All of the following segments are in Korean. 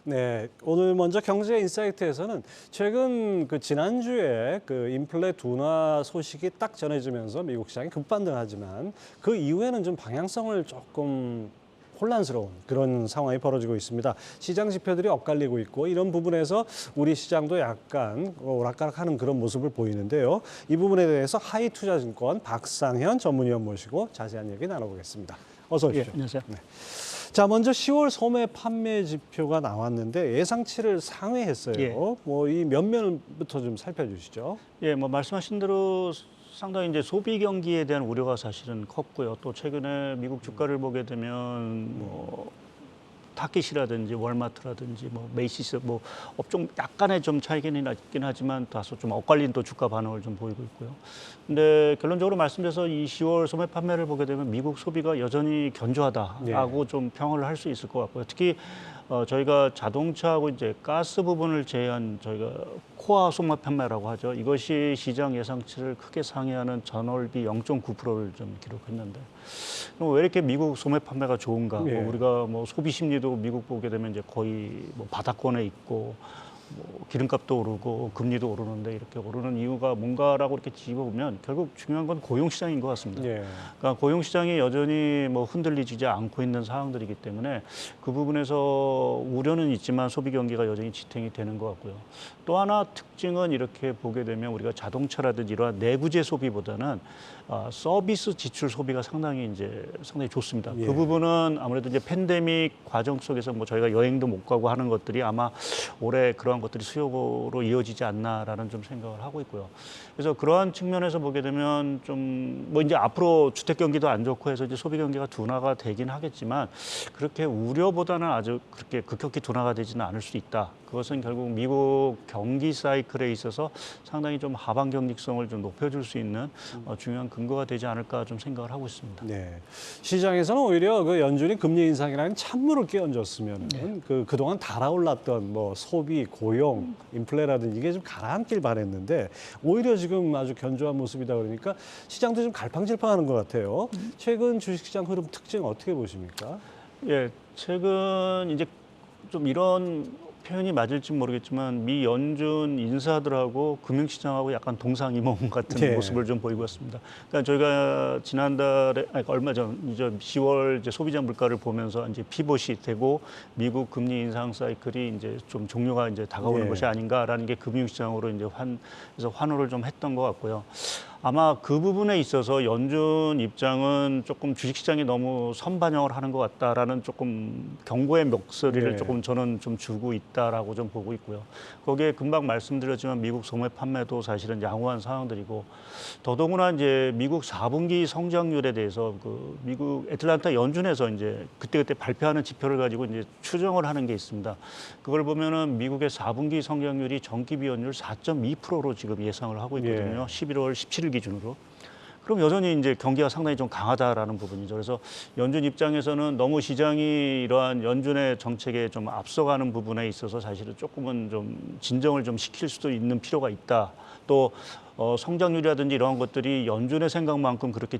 네, 오늘 먼저 경제 인사이트에서는 최근 지난주에 인플레 둔화 소식이 딱 전해지면서 미국 시장이 급반등하지만 그 이후에는 좀 방향성을 조금 혼란스러운 그런 상황이 벌어지고 있습니다. 시장 지표들이 엇갈리고 있고 이런 부분에서 우리 시장도 약간 오락가락하는 그런 모습을 보이는데요. 이 부분에 대해서 하이투자증권 박상현 전문위원 모시고 자세한 얘기 나눠보겠습니다. 어서 오십시오. 예, 안녕하세요. 네. 자, 먼저 10월 소매 판매 지표가 나왔는데 예상치를 상회했어요. 예. 뭐 이 면면부터 좀 살펴주시죠. 예, 뭐 말씀하신 대로 상당히 이제 소비 경기에 대한 우려가 사실은 컸고요. 또 최근에 미국 주가를 보게 되면 뭐 타깃이라든지 월마트라든지 뭐 메이시스 뭐 업종 약간의 좀 차이는 있긴 하지만 다소 좀 엇갈린 또 주가 반응을 좀 보이고 있고요. 근데 결론적으로 말씀드려서 이 10월 소매 판매를 보게 되면 미국 소비가 여전히 견조하다라고 좀 평을 할 수 있을 것 같고요. 특히 저희가 자동차하고 이제 가스 부분을 제외한 저희가 코어 소매 판매라고 하죠. 이것이 시장 예상치를 크게 상회하는 전월비 0.9%를 좀 기록했는데 왜 이렇게 미국 소매 판매가 좋은가? 예. 뭐 우리가 뭐 소비 심리도 미국 보게 되면 이제 거의 뭐 바닥권에 있고 뭐 기름값도 오르고 금리도 오르는데 이렇게 오르는 이유가 뭔가라고 이렇게 짚어보면 결국 중요한 건 고용 시장인 것 같습니다. 예. 그러니까 고용 시장이 여전히 뭐 흔들리지 않고 있는 상황들이기 때문에 그 부분에서 우려는 있지만 소비 경기가 여전히 지탱이 되는 것 같고요. 또 하나 특징은 이렇게 보게 되면 우리가 자동차라든지 이러한 내구재 소비보다는 서비스 지출 소비가 상당히 좋습니다. 예. 그 부분은 아무래도 이제 팬데믹 과정 속에서 뭐 저희가 여행도 못 가고 하는 것들이 아마 올해 그러한 것들이 수요로 이어지지 않나라는 좀 생각을 하고 있고요. 그래서 그러한 측면에서 보게 되면 좀 뭐 이제 앞으로 주택 경기도 안 좋고 해서 이제 소비 경기가 둔화가 되긴 하겠지만 그렇게 우려보다는 아주 그렇게 급격히 둔화가 되지는 않을 수 있다. 그것은 결국 미국 경기 사이클에 있어서 상당히 좀 하방 경직성을 좀 높여줄 수 있는 중요한 근거가 되지 않을까 좀 생각을 하고 있습니다. 네. 시장에서는 오히려 연준이 금리 인상이라는 찬물을 끼얹었으면 그동안 달아올랐던 뭐 소비, 고용, 인플레라든지 이게 좀 가라앉길 바랬는데 오히려 지금 아주 견조한 모습이다 그러니까 시장도 좀 갈팡질팡하는 것 같아요. 최근 주식시장 흐름 특징 어떻게 보십니까? 예, 최근 이제 좀 이런 표현이 맞을지 모르겠지만 미 연준 인사들하고 금융시장하고 약간 동상이몽 같은 예. 모습을 좀 보이고 있습니다. 그러니까 저희가 지난달에 얼마 전 이제 10월 이제 소비자 물가를 보면서 이제 피봇이 되고 미국 금리 인상 사이클이 이제 좀 종료가 이제 다가오는 예. 것이 아닌가라는 게 금융시장으로 이제 그래서 환호를 좀 했던 것 같고요. 아마 그 부분에 있어서 연준 입장은 조금 주식시장이 너무 선반영을 하는 것 같다라는 조금 경고의 목소리를 네. 조금 저는 좀 주고 있다라고 좀 보고 있고요. 거기에 금방 말씀드렸지만 미국 소매 판매도 사실은 양호한 상황들이고 더더구나 이제 미국 4분기 성장률에 대해서 그 미국 애틀랜타 연준에서 이제 그때그때 발표하는 지표를 가지고 이제 추정을 하는 게 있습니다. 그걸 보면은 미국의 4분기 성장률이 전기 비연율 4.2%로 지금 예상을 하고 있거든요. 예. 11월 17일 기준으로. 그럼 여전히 이제 경기가 상당히 좀 강하다라는 부분이죠. 그래서 연준 입장에서는 너무 시장이 이러한 연준의 정책에 좀 앞서가는 부분에 있어서 사실은 조금은 좀 진정을 좀 시킬 수도 있는 필요가 있다. 또 성장률이라든지 이러한 것들이 연준의 생각만큼 그렇게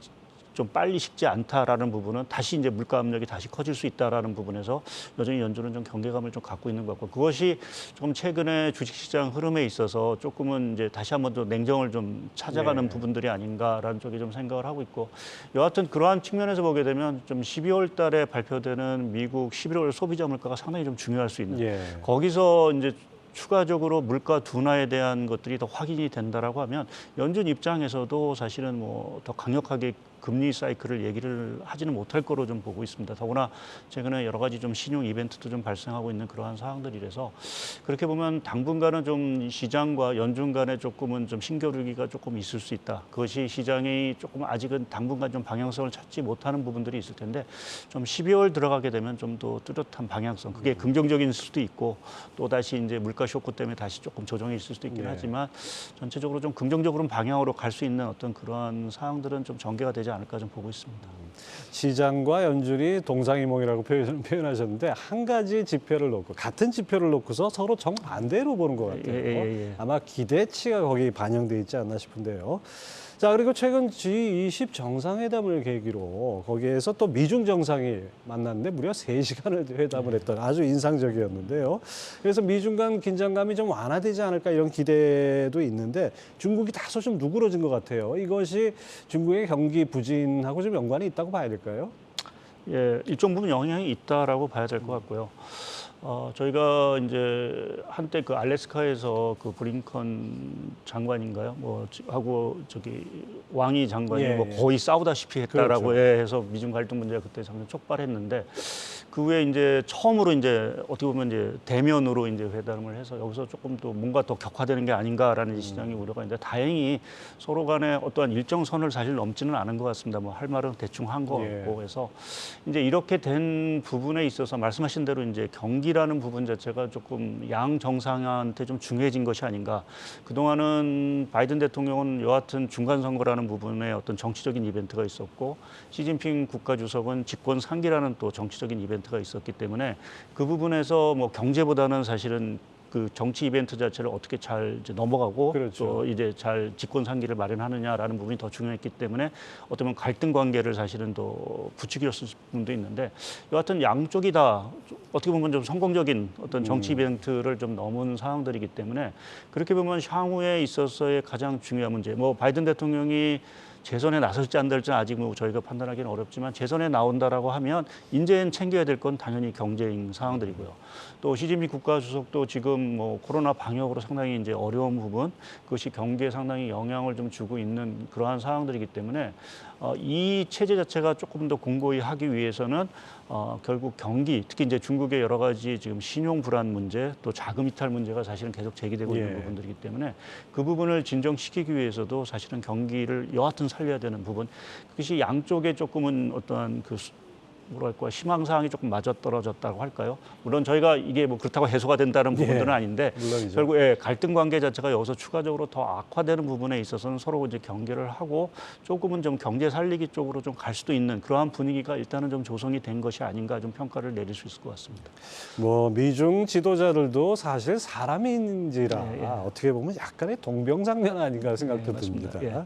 좀 빨리 식지 않다라는 부분은 다시 이제 물가 압력이 다시 커질 수 있다라는 부분에서 여전히 연준은 좀 경계감을 좀 갖고 있는 것 같고 그것이 좀 최근에 주식시장 흐름에 있어서 조금은 이제 다시 한번 더 냉정을 좀 찾아가는 네. 부분들이 아닌가라는 쪽에 좀 생각을 하고 있고 여하튼 그러한 측면에서 보게 되면 좀 12월 달에 발표되는 미국 11월 소비자 물가가 상당히 좀 중요할 수 있는 예. 거기서 이제 추가적으로 물가 둔화에 대한 것들이 더 확인이 된다라고 하면 연준 입장에서도 사실은 뭐 더 강력하게 금리 사이클을 얘기를 하지는 못할 거로 좀 보고 있습니다. 더구나 최근에 여러 가지 좀 신용 이벤트도 좀 발생하고 있는 그러한 상황들이라서 그렇게 보면 당분간은 좀 시장과 연준 간에 조금은 좀 힘겨루기가 조금 있을 수 있다. 그것이 시장이 조금 아직은 당분간 좀 방향성을 찾지 못하는 부분들이 있을 텐데 좀 12월 들어가게 되면 좀 더 뚜렷한 방향성. 그게 긍정적인 수도 있고 또 다시 이제 물가 쇼크 때문에 다시 조금 조정이 있을 수도 있긴 네. 하지만 전체적으로 좀 긍정적으로 방향으로 갈 수 있는 어떤 그러한 사항들은 좀 전개가 되지 않을까 좀 보고 있습니다. 시장과 연준이 동상이몽이라고 표현하셨는데 한 가지 지표를 놓고 같은 지표를 놓고서 서로 정반대로 보는 것 같아요. 예. 아마 기대치가 거기 반영돼 있지 않나 싶은데요. 자, 자, 그리고 최근 G20 정상회담을 계기로 거기에서 또 미중 정상이 만났는데 무려 3시간을 회담을 했던 아주 인상적이었는데요. 그래서 미중 간 긴장감이 좀 완화되지 않을까 이런 기대도 있는데 중국이 다소 좀 누그러진 것 같아요. 이것이 중국의 경기 부진하고 좀 연관이 있다고 봐야 될까요? 예, 일정 부분 영향이 있다라고 봐야 될 것 같고요. 저희가 이제 한때 그 알래스카에서 그 브링컨 장관인가요? 뭐 하고 저기 왕이 장관이 예, 뭐 예. 거의 싸우다시피 했다라고 그렇죠. 해서 미중 갈등 문제가 그때 잠깐 촉발했는데 그 후에 이제 처음으로 이제 어떻게 보면 이제 대면으로 이제 회담을 해서 여기서 조금 또 뭔가 더 격화되는 게 아닌가라는 시장의 우려가 있는데 다행히 서로 간에 어떠한 일정선을 사실 넘지는 않은 것 같습니다. 뭐 할 말은 대충 한 것 예. 같고 해서 이제 이렇게 된 부분에 있어서 말씀하신 대로 이제 경기라는 부분 자체가 조금 양 정상한테 좀 중요해진 것이 아닌가. 그동안은 바이든 대통령은 여하튼 중간 선거라는 부분에 어떤 정치적인 이벤트가 있었고 시진핑 국가주석은 집권 3기라는 또 정치적인 이벤트가 있었기 때문에 그 부분에서 뭐 경제보다는 사실은 그 정치 이벤트 자체를 어떻게 잘 이제 넘어가고 그렇죠. 또 이제 잘 집권 상기를 마련하느냐라는 부분이 더 중요했기 때문에 어떻게 보면 갈등 관계를 사실은 더 부추겼을 부분도 있는데 여하튼 양쪽이 다 어떻게 보면 좀 성공적인 어떤 정치 이벤트를 좀 넘은 상황들이기 때문에 그렇게 보면 향후에 있어서의 가장 중요한 문제 뭐 바이든 대통령이 재선에 나설지 안 될지 아직 뭐 저희가 판단하기는 어렵지만 재선에 나온다라고 하면 이제는 챙겨야 될 건 당연히 경제인 상황들이고요. 또 시진핑 국가주석도 지금 뭐 코로나 방역으로 상당히 이제 어려운 부분 그것이 경기에 상당히 영향을 좀 주고 있는 그러한 상황들이기 때문에 이 체제 자체가 조금 더 공고히 하기 위해서는 결국 경기 특히 이제 중국의 여러 가지 지금 신용 불안 문제 또 자금 이탈 문제가 사실은 계속 제기되고 있는 예. 부분들이기 때문에 그 부분을 진정시키기 위해서도 사실은 경기를 여하튼 살려야 되는 부분 그것이 양쪽에 조금은 어떠한 그 뭐랄까 희망사항이 조금 맞아떨어졌다고 할까요? 물론 저희가 이게 뭐 그렇다고 해소가 된다는 부분들은 아닌데 물론이죠. 결국 갈등 관계 자체가 여기서 추가적으로 더 악화되는 부분에 있어서는 서로 이제 경계를 하고 조금은 좀 경제 살리기 쪽으로 좀 갈 수도 있는 그러한 분위기가 일단은 좀 조성이 된 것이 아닌가 좀 평가를 내릴 수 있을 것 같습니다. 뭐 미중 지도자들도 사실 사람인지라 예, 예. 어떻게 보면 약간의 동병상련 아닌가 생각도 맞습니다. 듭니다. 예.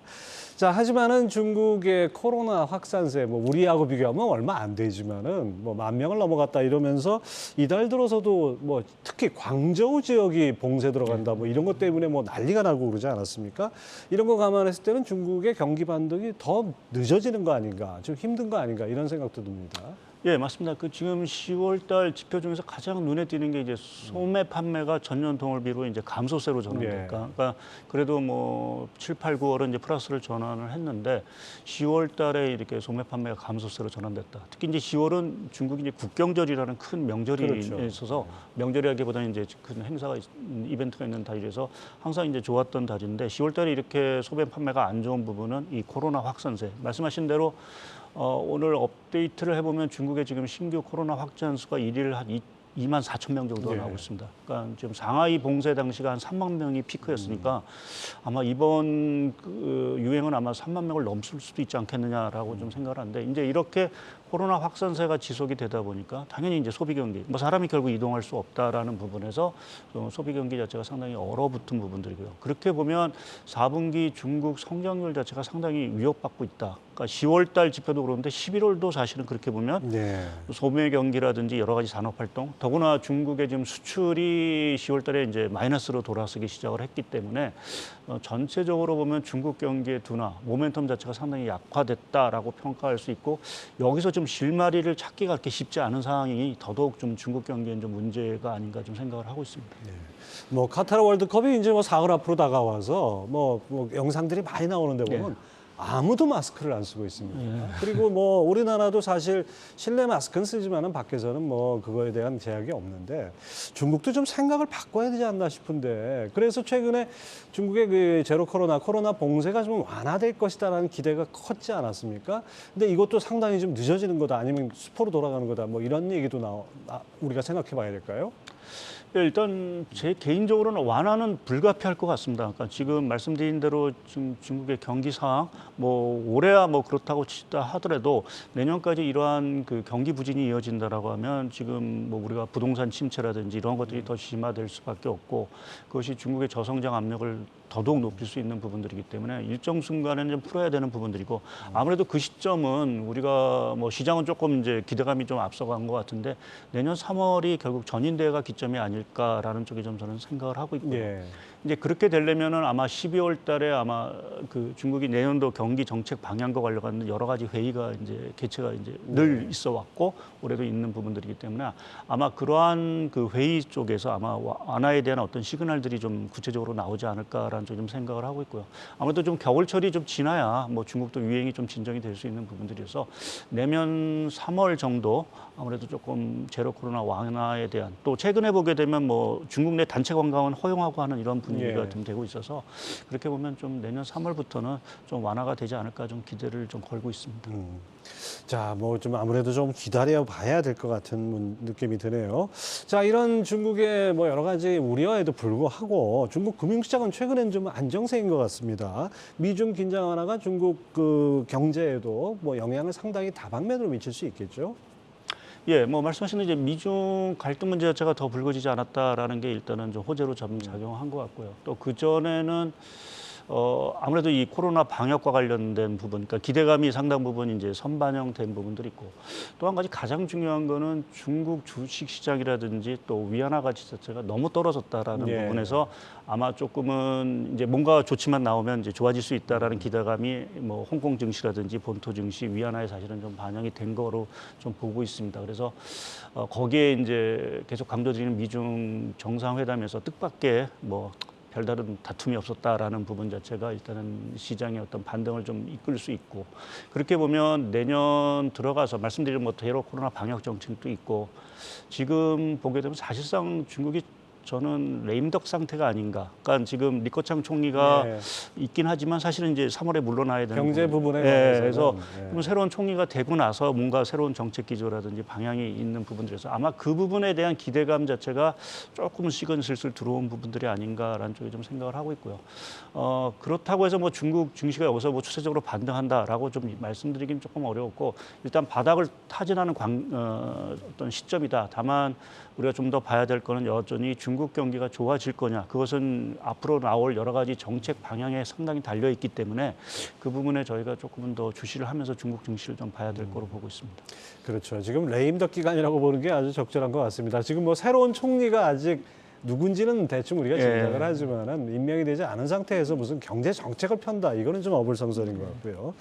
자, 하지만은 중국의 코로나 확산세 뭐 우리하고 비교하면 얼마 안 되지만은 뭐 10,000명을 넘어갔다 이러면서 이달 들어서도 뭐 특히 광저우 지역이 봉쇄 들어간다 뭐 이런 것 때문에 뭐 난리가 나고 그러지 않았습니까? 이런 거 감안했을 때는 중국의 경기 반등이 더 늦어지는 거 아닌가, 좀 힘든 거 아닌가 이런 생각도 듭니다. 예, 맞습니다. 그 지금 10월 달 지표 중에서 가장 눈에 띄는 게 이제 소매 판매가 전년 동월비로 이제 감소세로 전환될까. 그러니까 그래도 뭐 7, 8, 9월은 이제 플러스를 전환을 했는데 10월 달에 이렇게 소매 판매가 감소세로 전환됐다. 특히 이제 10월은 중국이 이제 국경절이라는 큰 명절이 그렇죠. 있어서 명절이라기보다는 이제 큰 행사가 이벤트가 있는 달이라서 항상 이제 좋았던 달인데 10월 달에 이렇게 소매 판매가 안 좋은 부분은 이 코로나 확산세. 말씀하신 대로 오늘 업데이트를 해보면 중국의 지금 신규 코로나 확진 수가 일일 한 2만 4천 명 정도가 나오고 있습니다. 그러니까 지금 상하이 봉쇄 당시가 한 3만 명이 피크였으니까 아마 이번 그 유행은 아마 3만 명을 넘을 수도 있지 않겠느냐라고 좀 생각을 하는데 이제 이렇게 코로나 확산세가 지속이 되다 보니까 당연히 이제 소비 경기, 뭐 사람이 결국 이동할 수 없다라는 부분에서 소비 경기 자체가 상당히 얼어붙은 부분들이고요. 그렇게 보면 4분기 중국 성장률 자체가 상당히 위협받고 있다. 그러니까 10월 달 지표도 그런데 11월도 사실은 그렇게 보면 네. 소매 경기라든지 여러 가지 산업 활동, 더구나 중국의 지금 수출이 10월 달에 이제 마이너스로 돌아서기 시작을 했기 때문에 전체적으로 보면 중국 경기의 둔화, 모멘텀 자체가 상당히 약화됐다라고 평가할 수 있고 여기서 좀 실마리를 찾기가 그렇게 쉽지 않은 상황이 더더욱 좀 중국 경기엔 좀 문제가 아닌가 좀 생각을 하고 있습니다. 뭐 카타르 월드컵이 이제 뭐 사흘 앞으로 다가와서 뭐 영상들이 많이 나오는데 보면 아무도 마스크를 안 쓰고 있습니다. 그리고 뭐 우리나라도 사실 실내 마스크는 쓰지만은 밖에서는 뭐 그거에 대한 제약이 없는데 중국도 좀 생각을 바꿔야 되지 않나 싶은데 그래서 최근에 중국의 그 제로 코로나 봉쇄가 좀 완화될 것이다라는 기대가 컸지 않았습니까? 근데 이것도 상당히 좀 늦어지는 거다 아니면 수포로 돌아가는 거다 뭐 이런 얘기도 우리가 생각해 봐야 될까요? 일단 제 개인적으로는 완화는 불가피할 것 같습니다. 그러니까 지금 말씀드린 대로 지금 중국의 경기 상황, 뭐 올해야 뭐 그렇다고 치다 하더라도 내년까지 이러한 그 경기 부진이 이어진다라고 하면 지금 뭐 우리가 부동산 침체라든지 이런 것들이 더 심화될 수밖에 없고 그것이 중국의 저성장 압력을 더더욱 높일 수 있는 부분들이기 때문에 일정 순간에는 좀 풀어야 되는 부분들이고 아무래도 그 시점은 우리가 뭐 시장은 조금 이제 기대감이 좀 앞서간 것 같은데 내년 3월이 결국 전인대회가 기점이 아닐까라는 쪽에 좀 저는 생각을 하고 있고요. 예. 이제 그렇게 되려면은 아마 12월 달에 아마 그 중국이 내년도 경기 정책 방향과 관련한 여러 가지 회의가 이제 개최가 이제 늘 있어 왔고 올해도 있는 부분들이기 때문에 아마 그러한 그 회의 쪽에서 아마 완화에 대한 어떤 시그널들이 좀 구체적으로 나오지 않을까라는 좀 생각을 하고 있고요. 아무래도 좀 겨울철이 좀 지나야 뭐 중국도 유행이 좀 진정이 될 수 있는 부분들이어서 내년 3월 정도 아무래도 조금 제로 코로나 완화에 대한 또 최근에 보게 되면 뭐 중국 내 단체 관광은 허용하고 하는 이런 분위기가 예. 좀 되고 있어서 그렇게 보면 좀 내년 3월부터는 좀 완화가 되지 않을까 좀 기대를 좀 걸고 있습니다. 자, 뭐 좀 아무래도 좀 기다려 봐야 될 것 같은 느낌이 드네요. 자, 이런 중국의 뭐 여러 가지 우려에도 불구하고 중국 금융시장은 최근엔 좀 안정세인 것 같습니다. 미중 긴장 완화가 중국 그 경제에도 뭐 영향을 상당히 다방면으로 미칠 수 있겠죠. 예, 뭐 말씀하신 이제 미중 갈등 문제 자체가 더 불거지지 않았다라는 게 일단은 좀 호재로 좀 작용한 것 같고요. 또 그 전에는 아무래도 이 코로나 방역과 관련된 부분, 그러니까 기대감이 상당 부분 이제 선반영된 부분들이 있고 또 한 가지 가장 중요한 거는 중국 주식 시장이라든지 또 위안화 가치 자체가 너무 떨어졌다라는 예. 부분에서 아마 조금은 이제 뭔가 좋지만 나오면 이제 좋아질 수 있다라는 기대감이 뭐 홍콩 증시라든지 본토 증시 위안화에 사실은 좀 반영이 된 거로 좀 보고 있습니다. 그래서 거기에 이제 계속 강조드리는 미중 정상회담에서 뜻밖의 뭐 별다른 다툼이 없었다라는 부분 자체가 일단은 시장의 어떤 반등을 좀 이끌 수 있고 그렇게 보면 내년 들어가서 말씀드린 뭐 제로 코로나 방역 정책도 있고 지금 보게 되면 사실상 중국이 저는 레임덕 상태가 아닌가. 그러니까 지금 리커창 총리가 예. 있긴 하지만 사실은 이제 3월에 물러나야 되는 경제 부분. 부분에 예, 관해서는, 그래서 예. 그럼 새로운 총리가 되고 나서 뭔가 새로운 정책 기조라든지 방향이 있는 부분들에서 아마 그 부분에 대한 기대감 자체가 조금씩은 슬슬 들어온 부분들이 아닌가라는 쪽에 좀 생각을 하고 있고요. 그렇다고 해서 뭐 중국 증시가 여기서 뭐 추세적으로 반등한다라고 좀 말씀드리긴 조금 어려웠고 일단 바닥을 타진하는 어떤 시점이다. 다만 우리가 좀 더 봐야 될 거는 여전히 중국 경기가 좋아질 거냐. 그것은 앞으로 나올 여러 가지 정책 방향에 상당히 달려 있기 때문에 그 부분에 저희가 조금은 더 주시를 하면서 중국 증시를 좀 봐야 될 거로 보고 있습니다. 그렇죠. 지금 레임덕 기간이라고 보는 게 아주 적절한 것 같습니다. 지금 뭐 새로운 총리가 아직 누군지는 대충 우리가 짐작을 하지만은 임명이 되지 않은 상태에서 무슨 경제 정책을 편다 이거는 좀 어불성설인 것 같고요.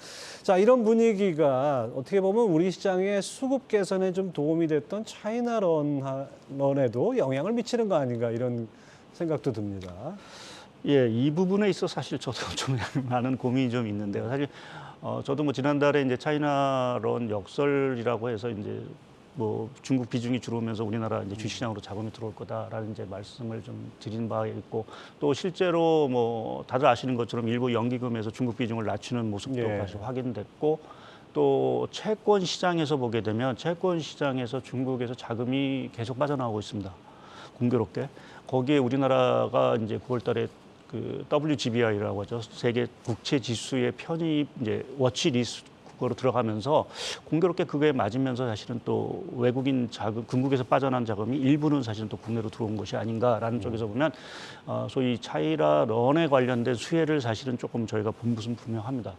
자, 이런 분위기가 어떻게 보면 우리 시장의 수급 개선에 좀 도움이 됐던 차이나런에도 영향을 미치는 거 아닌가 이런 생각도 듭니다. 예, 이 부분에 있어 사실 저도 좀 많은 고민이 좀 있는데요. 사실 저도 뭐 지난달에 이제 차이나런 역설이라고 해서 이제 뭐 중국 비중이 줄어오면서 우리나라 이제 주시장으로 자금이 들어올 거다라는 이제 말씀을 좀 드린 바 있고 또 실제로 뭐 다들 아시는 것처럼 일부 연기금에서 중국 비중을 낮추는 모습도 예. 다시 확인됐고 또 채권 시장에서 보게 되면 채권 시장에서 중국에서 자금이 계속 빠져나오고 있습니다. 공교롭게 거기에 우리나라가 이제 9월달에 그 WGBI라고 하죠. 세계 국채 지수의 편입 이제 워치 리스트 그거로 들어가면서 공교롭게 그거에 맞으면서 사실은 또 외국인 자금, 중국에서 빠져난 자금이 일부는 사실은 또 국내로 들어온 것이 아닌가라는 쪽에서 보면 소위 차이나런에 관련된 수혜를 사실은 조금 저희가 본 것은 분명합니다.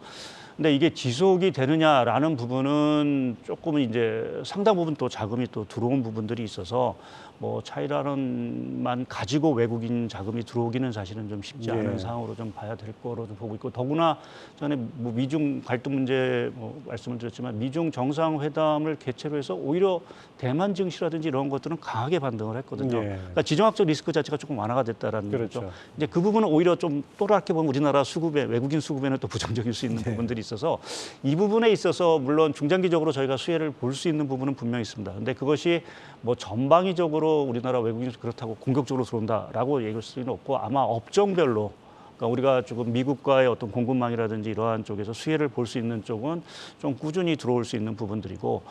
근데 이게 지속이 되느냐라는 부분은 조금은 이제 상당 부분 또 자금이 또 들어온 부분들이 있어서 뭐 차이나런만 가지고 외국인 자금이 들어오기는 사실은 좀 쉽지 않은 상황으로 좀 봐야 될 거로 좀 보고 있고 더구나 전에 뭐 미중 갈등 문제 뭐 말씀을 드렸지만 미중 정상회담을 개최로 해서 오히려 대만 증시라든지 이런 것들은 강하게 반등을 했거든요. 그러니까 지정학적 리스크 자체가 조금 완화가 됐다라는 그렇죠. 거죠. 이제 그 부분은 오히려 좀 또렷하게 보면 우리나라 수급에 외국인 수급에는 또 부정적일 수 있는 부분들이 있어서 이 부분에 있어서 물론 중장기적으로 저희가 수혜를 볼 수 있는 부분은 분명히 있습니다. 근데 그것이 뭐 전방위적으로 우리나라 외국인이 그렇다고 공격적으로 들어온다라고 얘기할 수는 없고 아마 업종별로 그러니까 우리가 조금 미국과의 어떤 공급망이라든지 이러한 쪽에서 수혜를 볼 수 있는 쪽은 좀 꾸준히 들어올 수 있는 부분들이고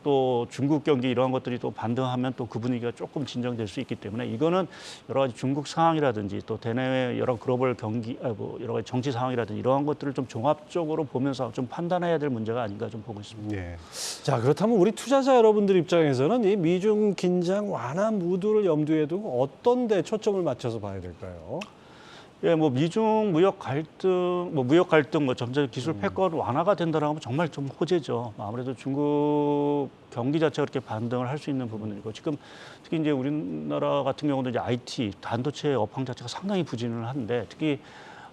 또 중국 경기 이러한 것들이 또 반등하면 또 그 분위기가 조금 진정될 수 있기 때문에 이거는 여러 가지 중국 상황이라든지 또 대내외 여러 글로벌 경기 뭐 여러 가지 정치 상황이라든지 이러한 것들을 좀 종합적으로 보면서 좀 판단해야 될 문제가 아닌가 좀 보고 있습니다. 예. 자, 그렇다면 우리 투자자 여러분들 입장에서는 이 미중 긴장 완화 무드를 염두에 두고 어떤 데 초점을 맞춰서 봐야 될까요? 예, 뭐 미중 무역 갈등, 뭐 점차 기술 패권 완화가 된다라고 하면 정말 좀 호재죠. 아무래도 중국 경기 자체가 그렇게 반등을 할 수 있는 부분이고 지금 특히 이제 우리나라 같은 경우도 이제 IT 반도체 업황 자체가 상당히 부진을 한데 특히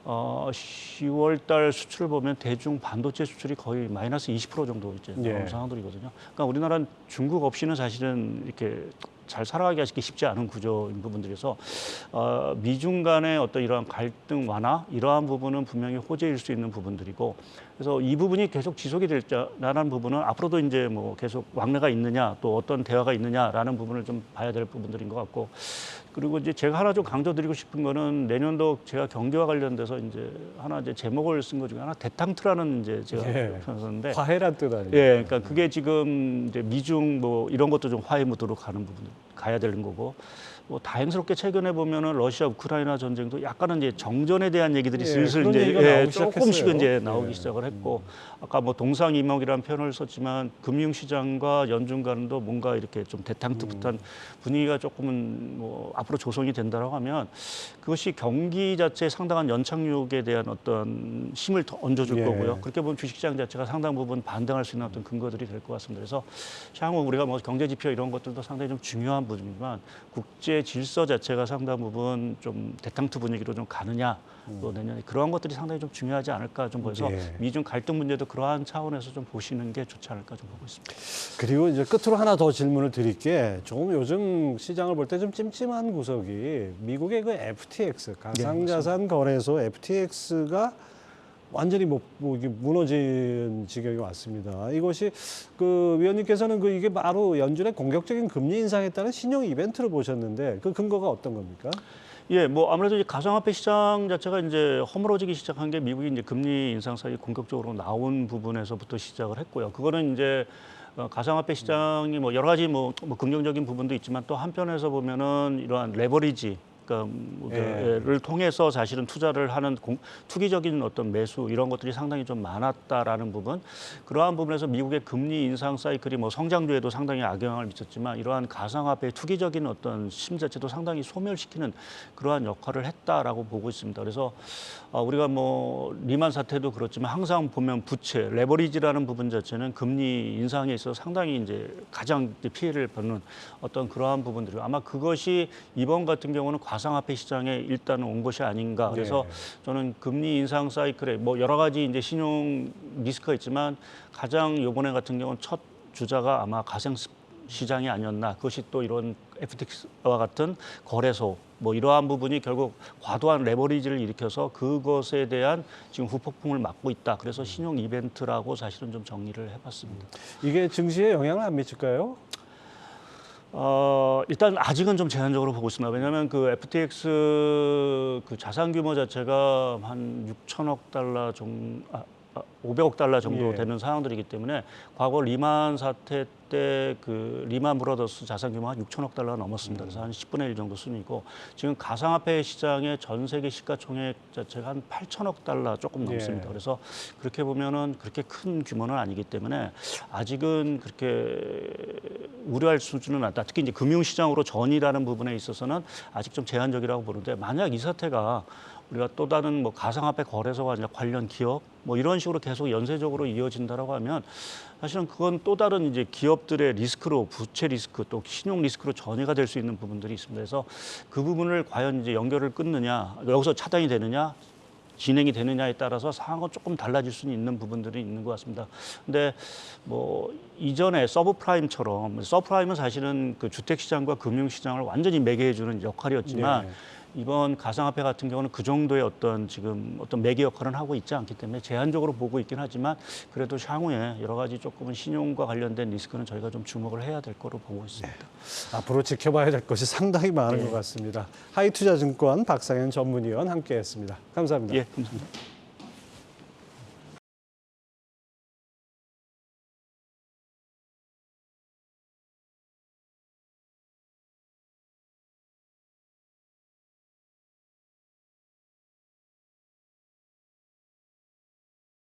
10월 달 수출을 보면 대중 반도체 수출이 거의 마이너스 20% 정도 이제 나오는 상황들이거든요. 그러니까 우리나라는 중국 없이는 사실은 이렇게 잘 살아가기가 쉽지 않은 구조인 부분들에서 미중 간의 어떤 이러한 갈등 완화 이러한 부분은 분명히 호재일 수 있는 부분들이고 그래서 이 부분이 계속 지속이 될자라는 부분은 앞으로도 이제 뭐 계속 왕래가 있느냐 또 어떤 대화가 있느냐라는 부분을 좀 봐야 될 부분들인 것 같고 그리고 이제 제가 하나 좀 강조드리고 싶은 거는 내년도 제가 경제와 관련돼서 이제 하나 이제 제목을 쓴 것 중에 하나 대탕트라는 이제 제가 썼는데 화해란 뜻 아니에요? 예, 그러니까 그게 지금 이제 미중 뭐 이런 것도 좀 화해 무드로 가는 부분 가야 되는 거고 뭐 다행스럽게 최근에 보면은 러시아 우크라이나 전쟁도 약간은 이제 정전에 대한 얘기들이 슬슬 그런 이제 얘기가 나오기 조금씩 시작했어요. 이제 나오기 시작을 했고 아까 뭐 동상이몽이라는 표현을 썼지만 금융시장과 연중 간도 뭔가 이렇게 좀 대탕트부탄 분위기가 조금은 뭐 앞으로 조성이 된다라고 하면 그것이 경기 자체에 상당한 연착륙에 대한 어떤 힘을 더 얹어줄 거고요. 그렇게 보면 주식시장 자체가 상당 부분 반등할 수 있는 어떤 근거들이 될 것 같습니다. 그래서 향후 우리가 뭐 경제 지표 이런 것들도 상당히 좀 중요한 부분이지만 국제 질서 자체가 상당 부분 좀 대탕트 분위기로 좀 가느냐 또 내년에 그러한 것들이 상당히 좀 중요하지 않을까 좀 보여서 미중 갈등 문제도 그러한 차원에서 좀 보시는 게 좋지 않을까 좀 보고 있습니다. 그리고 이제 끝으로 하나 더 질문을 드릴게 좀 요즘 시장을 볼 때 좀 찜찜한 구석이 미국의 그 FTX 가상자산 거래소 FTX가 완전히 이게 무너진 지경이 왔습니다. 이것이 그 위원님께서는 이게 바로 연준의 공격적인 금리 인상에 따른 신용 이벤트를 보셨는데 그 근거가 어떤 겁니까? 예, 뭐 아무래도 이제 가상화폐 시장 자체가 이제 허물어지기 시작한 게 미국이 이제 금리 인상 사이 공격적으로 나온 부분에서부터 시작을 했고요. 그거는 이제 가상화폐 시장이 뭐 여러 가지 뭐 긍정적인 부분도 있지만 또 한편에서 보면은 이러한 레버리지 를 통해서 사실은 투자를 하는 투기적인 어떤 매수 이런 것들이 상당히 좀 많았다라는 부분 그러한 부분에서 미국의 금리 인상 사이클이 뭐 성장주에도 상당히 악영향을 미쳤지만 이러한 가상화폐의 투기적인 어떤 심 자체도 상당히 소멸시키는 그러한 역할을 했다라고 보고 있습니다. 그래서 우리가 뭐 리만 사태도 그렇지만 항상 보면 부채 레버리지라는 부분 자체는 금리 인상에 있어서 상당히 이제 가장 피해를 받는 어떤 그러한 부분들이 아마 그것이 이번 같은 경우는 가상화폐 시장에 일단 온 것이 아닌가. 그래서 저는 금리 인상 사이클에 뭐 여러 가지 이제 신용 리스크가 있지만 가장 이번에 같은 경우는 첫 주자가 아마 가상 시장이 아니었나. 그것이 또 이런 FTX와 같은 거래소 뭐 이러한 부분이 결국 과도한 레버리지를 일으켜서 그것에 대한 지금 후폭풍을 맞고 있다. 그래서 신용 이벤트라고 사실은 좀 정리를 해봤습니다. 이게 증시에 영향을 안 미칠까요? 일단 아직은 좀 제한적으로 보고 있습니다. 왜냐하면 그 FTX 그 자산 규모 자체가 한 6천억 달러 정도, 500억 달러 정도 되는 상황들이기 때문에 과거 리만 사태 때 그 리만 브라더스 자산 규모가 6천억 달러가 넘었습니다. 그래서 한 10분의 1 정도 순이고 지금 가상화폐 시장의 전 세계 시가총액 자체가 한 8천억 달러 조금 넘습니다. 그래서 그렇게 보면은 그렇게 큰 규모는 아니기 때문에 아직은 그렇게 우려할 수준은 않다. 특히 이제 금융시장으로 전이라는 부분에 있어서는 아직 좀 제한적이라고 보는데 만약 이 사태가 우리가 또 다른 뭐 가상화폐 거래소가 아니라 관련 기업 뭐 이런 식으로 계속 연쇄적으로 이어진다라고 하면 사실은 그건 또 다른 이제 기업들의 리스크로 부채 리스크 또 신용 리스크로 전이가 될 수 있는 부분들이 있습니다. 그래서 그 부분을 과연 이제 연결을 끊느냐 여기서 차단이 되느냐 진행이 되느냐에 따라서 상황은 조금 달라질 수는 있는 부분들이 있는 것 같습니다. 근데 뭐 이전에 서브프라임처럼 서브프라임은 사실은 그 주택시장과 금융시장을 완전히 매개해주는 역할이었지만 이번 가상화폐 같은 경우는 그 정도의 어떤 지금 어떤 매개 역할은 하고 있지 않기 때문에 제한적으로 보고 있긴 하지만 그래도 향후에 여러 가지 조금은 신용과 관련된 리스크는 저희가 좀 주목을 해야 될 거로 보고 있습니다. 앞으로 지켜봐야 될 것이 상당히 많은 것 같습니다. 하이투자증권 박상현 전문위원 함께했습니다. 감사합니다. 예, 감사합니다.